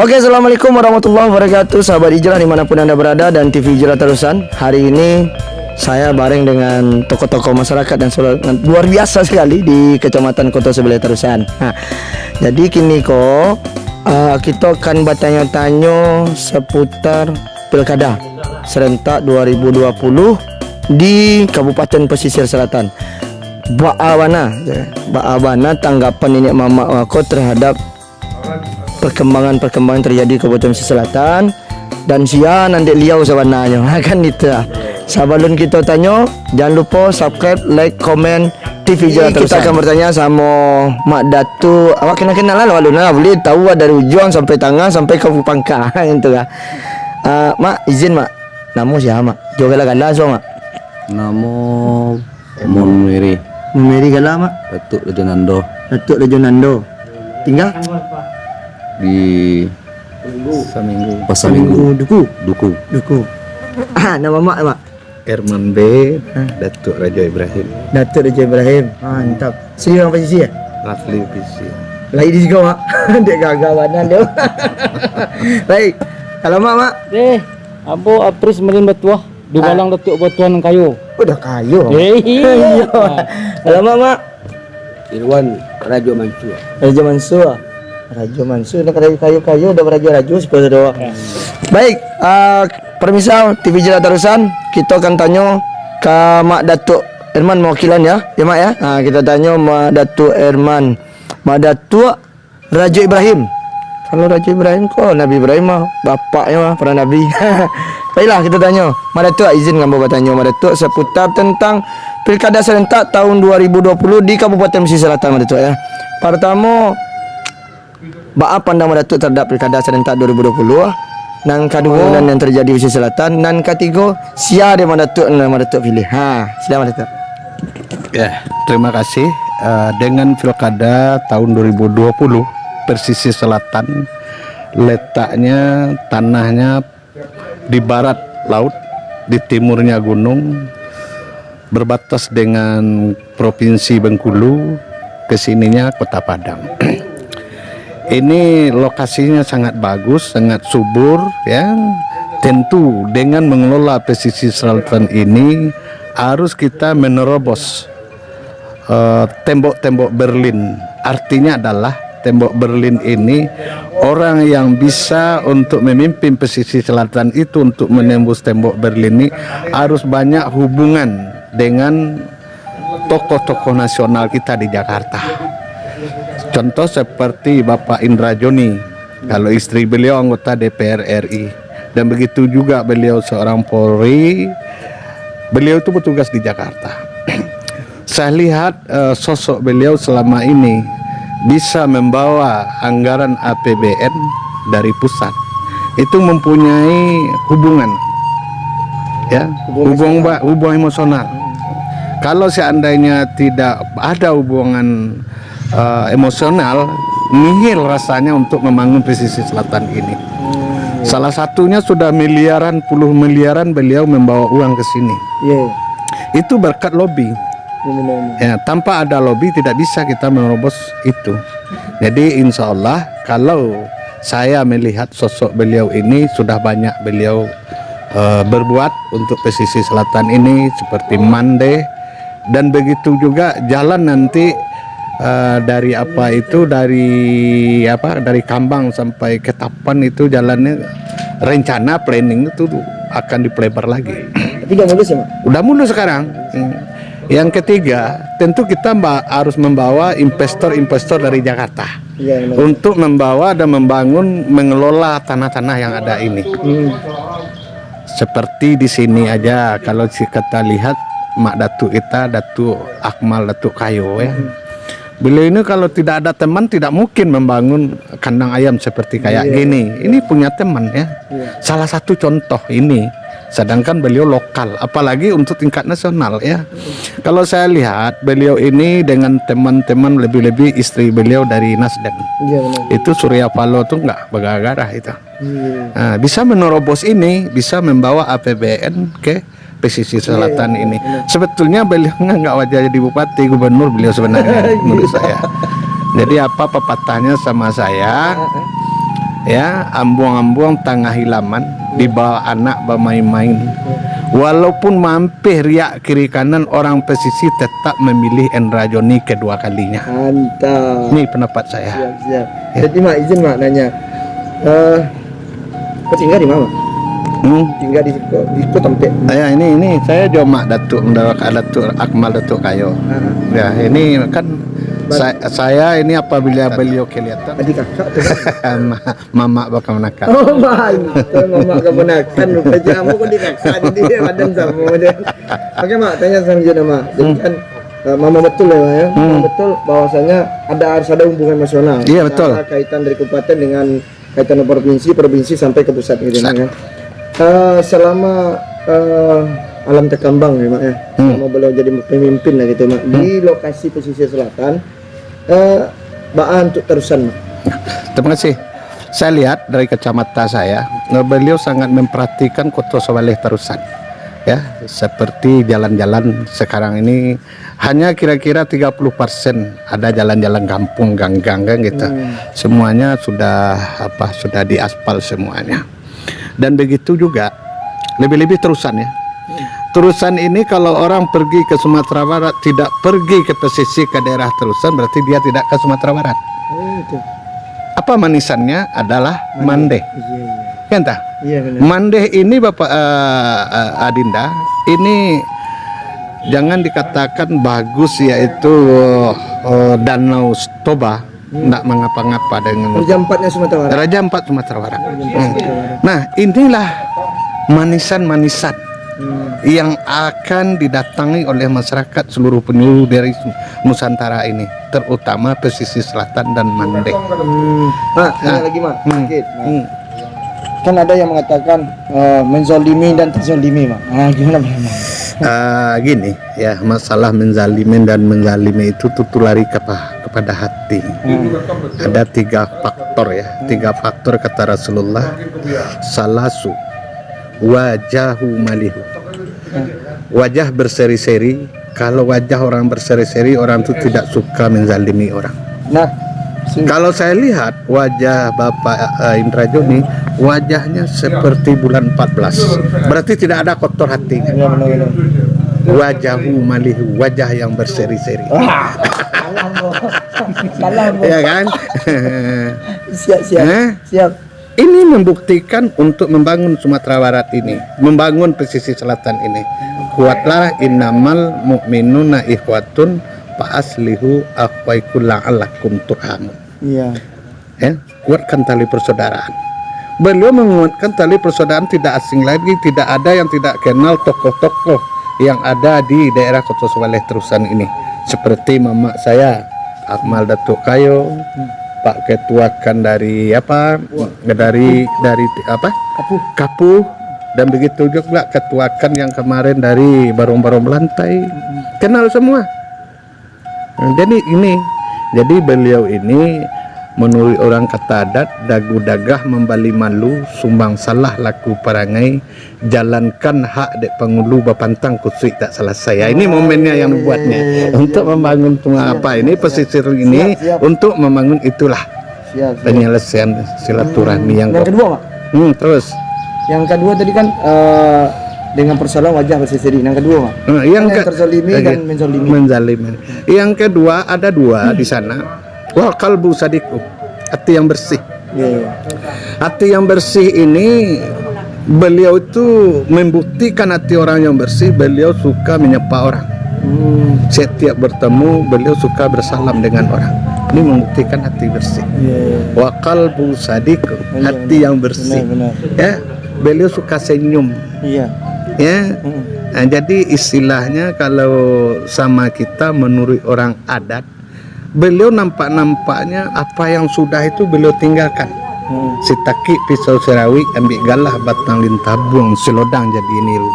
Oke, assalamualaikum warahmatullahi wabarakatuh, sahabat hijrah dimanapun anda berada dan TV Hijrah Tarusan. Hari ini saya bareng dengan tokoh-tokoh masyarakat dan luar biasa sekali di Kecamatan Kota Sebelah Tarusan. Nah, jadi kini kok kita akan bertanya-tanya seputar pilkada serentak 2020 di Kabupaten Pesisir Selatan. Bagaimana tanggapan Nenek Mama Wako terhadap perkembangan terjadi di Kabupaten Pesisir Selatan dan sian nanti liau sebenarnya kan itu. Sebelum kita tanya, jangan lupa subscribe, like, komen TV Hijrah Tarusan. Kita akan bertanya sama Mak Datu. Awak kenal lah boleh tahu dari ujung sampai tangan sampai ke pangkal gitu lah. Mak izin mak, nama siapa mak? Juga gala so mak. Nama Mumiri Gala mak. Datuk Rajonando. Datuk Rajonando. Tinggal di Pasaminggu. Duku. Nama mak. Herman B. Datuk Raja Ibrahim. Datuk Raja Ibrahim. Mantap. Sini orang posisi ya? Rafli PC. Lagi di juga mak. Dek gagal mana dia. Baik. Kalau mak. Abo apris merin batuah. Di balang datuk batuan kayu. Udah kayu. Iya. Kalau mak. Irwan Rajo Mansur. Rajo Mansur nak kayu udah rajo seperti doa. Baik, permisal TV Hijrah Tarusan, kita akan tanya ke Mak Datuk Herman mewakilan ya mak ya. Kita tanya Mak Datuk Herman, Mak Datuk Rajo Ibrahim. Kalau Rajo Ibrahim kok Nabi Ibrahim mah bapaknya mah para nabi. Baiklah kita tanya Mak Datuk, izin kamu bertanya Mak Datuk seputar tentang pilkada serentak tahun 2020 di Kabupaten Pesisir Selatan Mak Datuk ya. Pertama, apa pandang Mak Datuk terhadap pilkada serentak 2020? Nang kedua yang terjadi di Pesisir Selatan, dan ketiga siapa yang Mak Datuk pilih? Silakan Mak Datuk. Ya, terima kasih. Dengan pilkada tahun 2020 Pesisir Selatan, letaknya tanahnya di barat laut, di timurnya gunung, berbatas dengan Provinsi Bengkulu, kesininya Kota Padang. Ini lokasinya sangat bagus, sangat subur ya. Tentu dengan mengelola pesisir selatan ini harus kita menerobos tembok-tembok Berlin. Artinya adalah tembok Berlin ini orang yang bisa untuk memimpin pesisir selatan itu, untuk menembus tembok Berlin ini harus banyak hubungan dengan tokoh-tokoh nasional kita di Jakarta. Contoh seperti Bapak Indra Joni, kalau istri beliau anggota DPR RI, dan begitu juga beliau seorang Polri, beliau itu bertugas di Jakarta. Saya lihat sosok beliau selama ini bisa membawa anggaran APBN dari pusat, itu mempunyai hubungan, ya, hubungan emosional. Kalau seandainya tidak ada hubungan emosional, nihil rasanya untuk membangun pesisir selatan ini. Salah satunya sudah puluh miliaran beliau membawa uang ke sini. Itu berkat lobby. Ya, tanpa ada lobby tidak bisa kita menerobos itu. Jadi insya Allah kalau saya melihat sosok beliau ini sudah banyak beliau berbuat untuk pesisir selatan ini, seperti Mande, dan begitu juga jalan nanti dari Kambang sampai ke Tapan itu jalannya rencana planning itu akan dipelebar lagi. Ketiga mulus ya mak? Udah mulus sekarang. Yang ketiga, tentu kita harus membawa investor dari Jakarta untuk membawa dan mengelola tanah-tanah yang ada ini. Seperti di sini aja, kalau kita lihat Mak Datuk kita, Datuk Akmal, Datuk Kayo ya. Beliau ini kalau tidak ada teman tidak mungkin membangun kandang ayam seperti kayak gini. Ini punya teman ya. Salah satu contoh ini. Sedangkan beliau lokal, apalagi untuk tingkat nasional ya. Kalau saya lihat beliau ini dengan teman-teman, lebih-lebih istri beliau dari Nasdem. Itu Surya Paloh tuh nggak bergara-gara itu. Nah, bisa menerobos ini, bisa membawa APBN ke pesisir selatan ini. Sebetulnya beliau nggak wajah jadi bupati, gubernur beliau sebenarnya menurut saya. Jadi apa pepatahnya sama saya, ya ambuang-ambuang tengah hilaman dibawa anak bermain-main. Walaupun mampir riak kiri kanan, orang pesisir tetap memilih Enrajoni kedua kalinya. Mantap. Ini pendapat saya. Siap. Jadi mak izin mak nanya, kau tinggal di mana? Tinggal di tempat. Ya ini saya Jomak Datuk Akmal Datuk Kayo. Ya ini kan saya ini apabila beliau kelihatan Adik kakak tuh. mama bakal menakar. Oh mantap, mama keponakan lupa jamu kok di kakak jadi badan sama dia. Oke mak, tanya sama Jona mak. Jadi kan mama betul ya mak ya. Mama betul bahwasanya harus ada hubungan emosional. Iya betul. Ada kaitan dari kabupaten dengan kaitan provinsi sampai ke pusat gitu kan. Selama alam terkembang ya mak ya. Selama beliau jadi pemimpin lah gitu mak di lokasi pesisir selatan. Baan untuk terusan mak. Terima kasih. Saya lihat dari kacamata saya, beliau sangat memperhatikan Kota Sawaleh Terusan. Ya, seperti jalan-jalan sekarang ini hanya kira-kira 30% ada jalan-jalan kampung gang-gang kan gitu. Semuanya sudah diaspal semuanya. Dan begitu juga lebih-lebih Terusan ya. Terusan ini kalau orang pergi ke Sumatera Barat tidak pergi ke pesisir ke daerah Terusan berarti dia tidak ke Sumatera Barat. Apa manisannya adalah Mandeh. Kan tak? Iya benar. Mandeh ini Bapak Adinda, ini jangan dikatakan bagus yaitu Danau Toba, tidak mengapa-ngapa dengan Raja Empatnya Sumatera Barat. Raja Empat Sumatera Barat. Nah inilah manisan-manisan yang akan didatangi oleh masyarakat seluruh penjuru dari Nusantara ini, terutama pesisir selatan dan Mandeh. Mak, tanya lagi mak. Sedikit, Mak. Kan ada yang mengatakan menzolimi dan terzolimi mak. Gimana mak? Gini ya, masalah menzalimin dan menzalimi itu tutulari kepada hati. Ada 3 faktor ya, 3 faktor kata Rasulullah. Salasu wajahu malihu. Wajah berseri-seri. Kalau wajah orang berseri-seri, orang itu tidak suka menzalimi orang. Nah, kalau saya lihat wajah Bapak Indra Joni, wajahnya seperti bulan 14. Berarti tidak ada kotor hatinya. ya benar. Wajahu malihu, wajah yang berseri-seri. Salam. Ya kan? Siap. Ini membuktikan untuk membangun Sumatera Barat ini, membangun pesisir selatan ini. Kuatlah innamal mu'minuna ikhwatun fa'aslihu akhwaikum la'allakum turhamun. Iya. Ya, kuatkan tali persaudaraan. Beliau menguatkan tali persaudaraan tidak asing lagi, tidak ada yang tidak kenal tokoh-tokoh yang ada di daerah Kota Sawaleh Terusan ini. Seperti mama saya, Akmal Datuk Kayo, Pak Ketua kan dari apa? Dari apa? Kapuh. Dan begitu juga ketua kan yang kemarin dari Barong-Barong Belantai. Kenal semua. Jadi beliau ini menurut orang kata adat, dagu dagah membali malu, sumbang salah laku perangai, jalankan hak dek pengulu bapantang kusui tak salah saya. Ini momennya yang dibuatnya untuk membangun apa ini pesisir ini, untuk membangun itulah penyelesaian silaturahmi yang kedua mak. Terus Yang kedua tadi kan dengan persoalan wajah berseri. Yang kedua mak. yang terzolimi dan menzolimi. Yang kedua ada 2 di sana. Wal qalbu sadiqu, hati yang bersih. Hati yang bersih ini beliau itu membuktikan hati orang yang bersih. Beliau suka menyapa orang. Setiap bertemu beliau suka bersalam dengan orang. Ini membuktikan hati bersih. Wa qalbu sadiqu, hati yang bersih. Benar. Ya, beliau suka senyum. Iya. Ya. Nah, jadi istilahnya kalau sama kita menurut orang adat, beliau nampaknya apa yang sudah itu beliau tinggalkan. Sitaki pisau serawi ambil galah batang lintabung selodang jadi niru.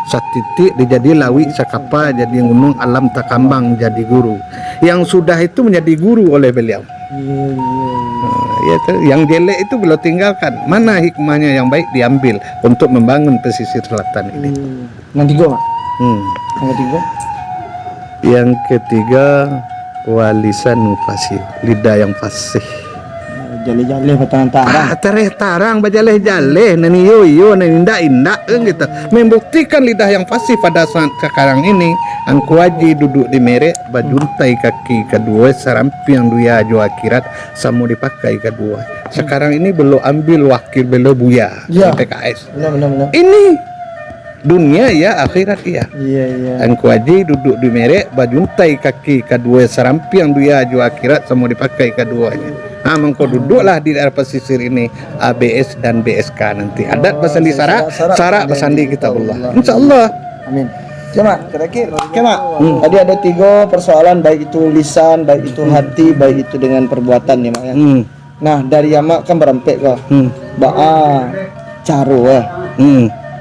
Satitik dijadi lawi sakapa jadi gunung alam takambang jadi guru. Yang sudah itu menjadi guru oleh beliau. Yang jelek itu beliau tinggalkan. Mana hikmahnya yang baik diambil untuk membangun pesisir selatan ini. Yang ketiga mak. Yang ketiga walisan fasih, lidah yang fasih. Jaleh-jaleh batangan tarang. Tereh tarang bajaleh-jaleh nani yo nani indak gitu. Membuktikan lidah yang fasih pada saat sekarang ini. Angku Haji duduk di merek, bajuntai kaki kedua, serampi yang duya jo akhirat, sama dipakai kedua. Sekarang ini belum ambil wakil belum buya Ya. PKS. Benar. Ini dunia ya, akhirat ya. Iya. Angku Haji duduk di merek, bajuntai kaki kedua, serampi yang duya jo akhirat, sama dipakai keduanya. Mengko duduklah di daerah pesisir ini ABS dan BSK nanti. Adat pasandi syarat pasandi kitabullah. Insyaallah. Amin. Cuma terakhir, tadi ada 3 persoalan, baik itu lisan, baik itu hati, baik itu dengan perbuatan nih mak ya. Nah dari Mak kan berampek kok. Ba'a caro ya.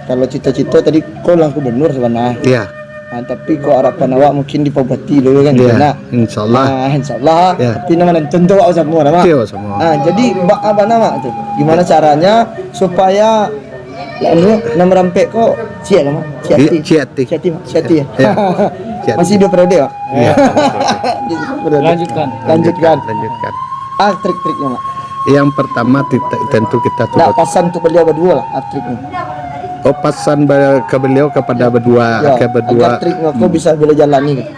Kalau cita-cita tadi kau lah gubernur sebenarnya. Iya. Nah, tapi kau harapan awak mungkin dipobati dulu kan. Iya. Nah, Insyaallah. insyaallah. Ya. Tapi nama tentu awak semua nama. Iya semua. Nah, jadi apa nama tuh? Gimana caranya supaya nama rampek kok cia lah mak. Ciati. Ciati ya. Ya. Ciati. Masih 2 periode Mak. Iya. Lanjutkan. Lanjutkan. Trik-triknya mak. Yang pertama tentu kita Nah, turut pasan untuk beliau berdua lah triknya. pesan ke beliau kepada berdua Ya, agar triknya kau bisa bila jalani gitu.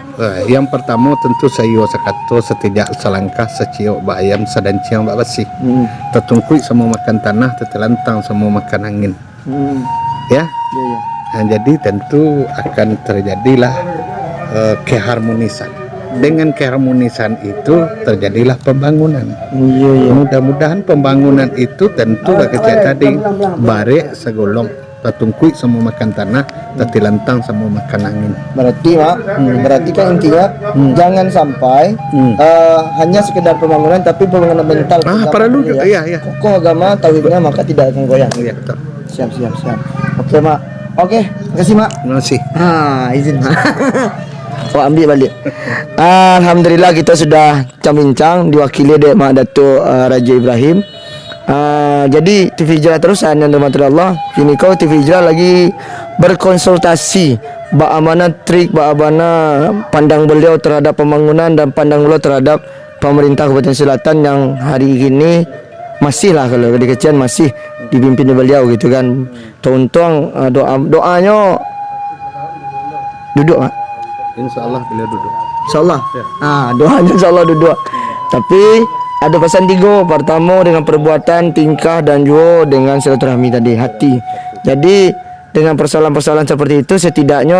yang pertama tentu sayo sakato setidak selangkah secio bayam sadan ciang bak basi tetungkui semua makan tanah tetelantang semua makan angin ya. Iya. Nah, jadi tentu akan terjadilah keharmonisan. Dengan keharmonisan itu terjadilah pembangunan. Iya. Mudah-mudahan pembangunan itu tentu kayak tadi bare segolong tatungkui semua makan tanah tatilantang semua makan angin. Berarti mak, berarti kan intinya jangan sampai hanya sekedar pembangunan tapi pembangunan mental. Perlu juga ya. Kokoh agama tauhidnya maka tidak akan goyang. Iya, betul. Siap. Oke mak. Oke, makasih mak. Terima kasih. Izin mak. Oh, ambil balik. Alhamdulillah kita sudah bincang diwakili Dek Mak Datuk Raja Ibrahim. Jadi TV Hijrah terusan yang dirahmati Allah. Kini kau TV Hijrah lagi berkonsultasi bagaimana trik, bagaimana pandang beliau terhadap pembangunan dan pandang beliau terhadap pemerintah Kabupaten Selatan yang hari ini masih lah kalau di kecian masih dipimpin beliau gitu kan. Tuntung doanya duduk mak. Insyaallah beliau duduk. InsyaAllah. Doanya insyaAllah duduk. Tapi ada pesan 3. Pertama dengan perbuatan, tingkah dan juga dengan silaturahmi tadi, hati. Jadi dengan persoalan-persoalan seperti itu setidaknya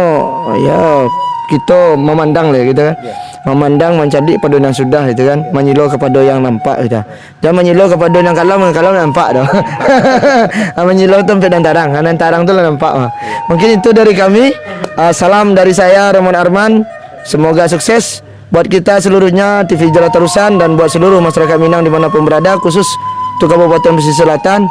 ya kita memandang lah gitu kan. Memandang, mencari pada yang sudah gitu kan. Menyilo kepada yang nampak gitu. Jangan menyilo kepada yang kalau nampak dah. Menyilo tu sampai dan tarang tu lah nampak. Mungkin itu dari kami. Salam dari saya Ramon Arman. Semoga sukses buat kita seluruhnya TV Hijrah terusan dan buat seluruh masyarakat Minang dimanapun berada, khusus untuk Kabupaten Pesisir Selatan.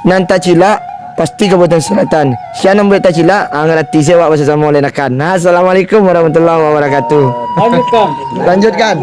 Nanta Cila pasti Kabupaten Selatan. Siapa nak buat Cila? Ngerti saya buat bersama oleh nakan. Assalamualaikum warahmatullahi wabarakatuh. Lanjutkan. Lanjutkan.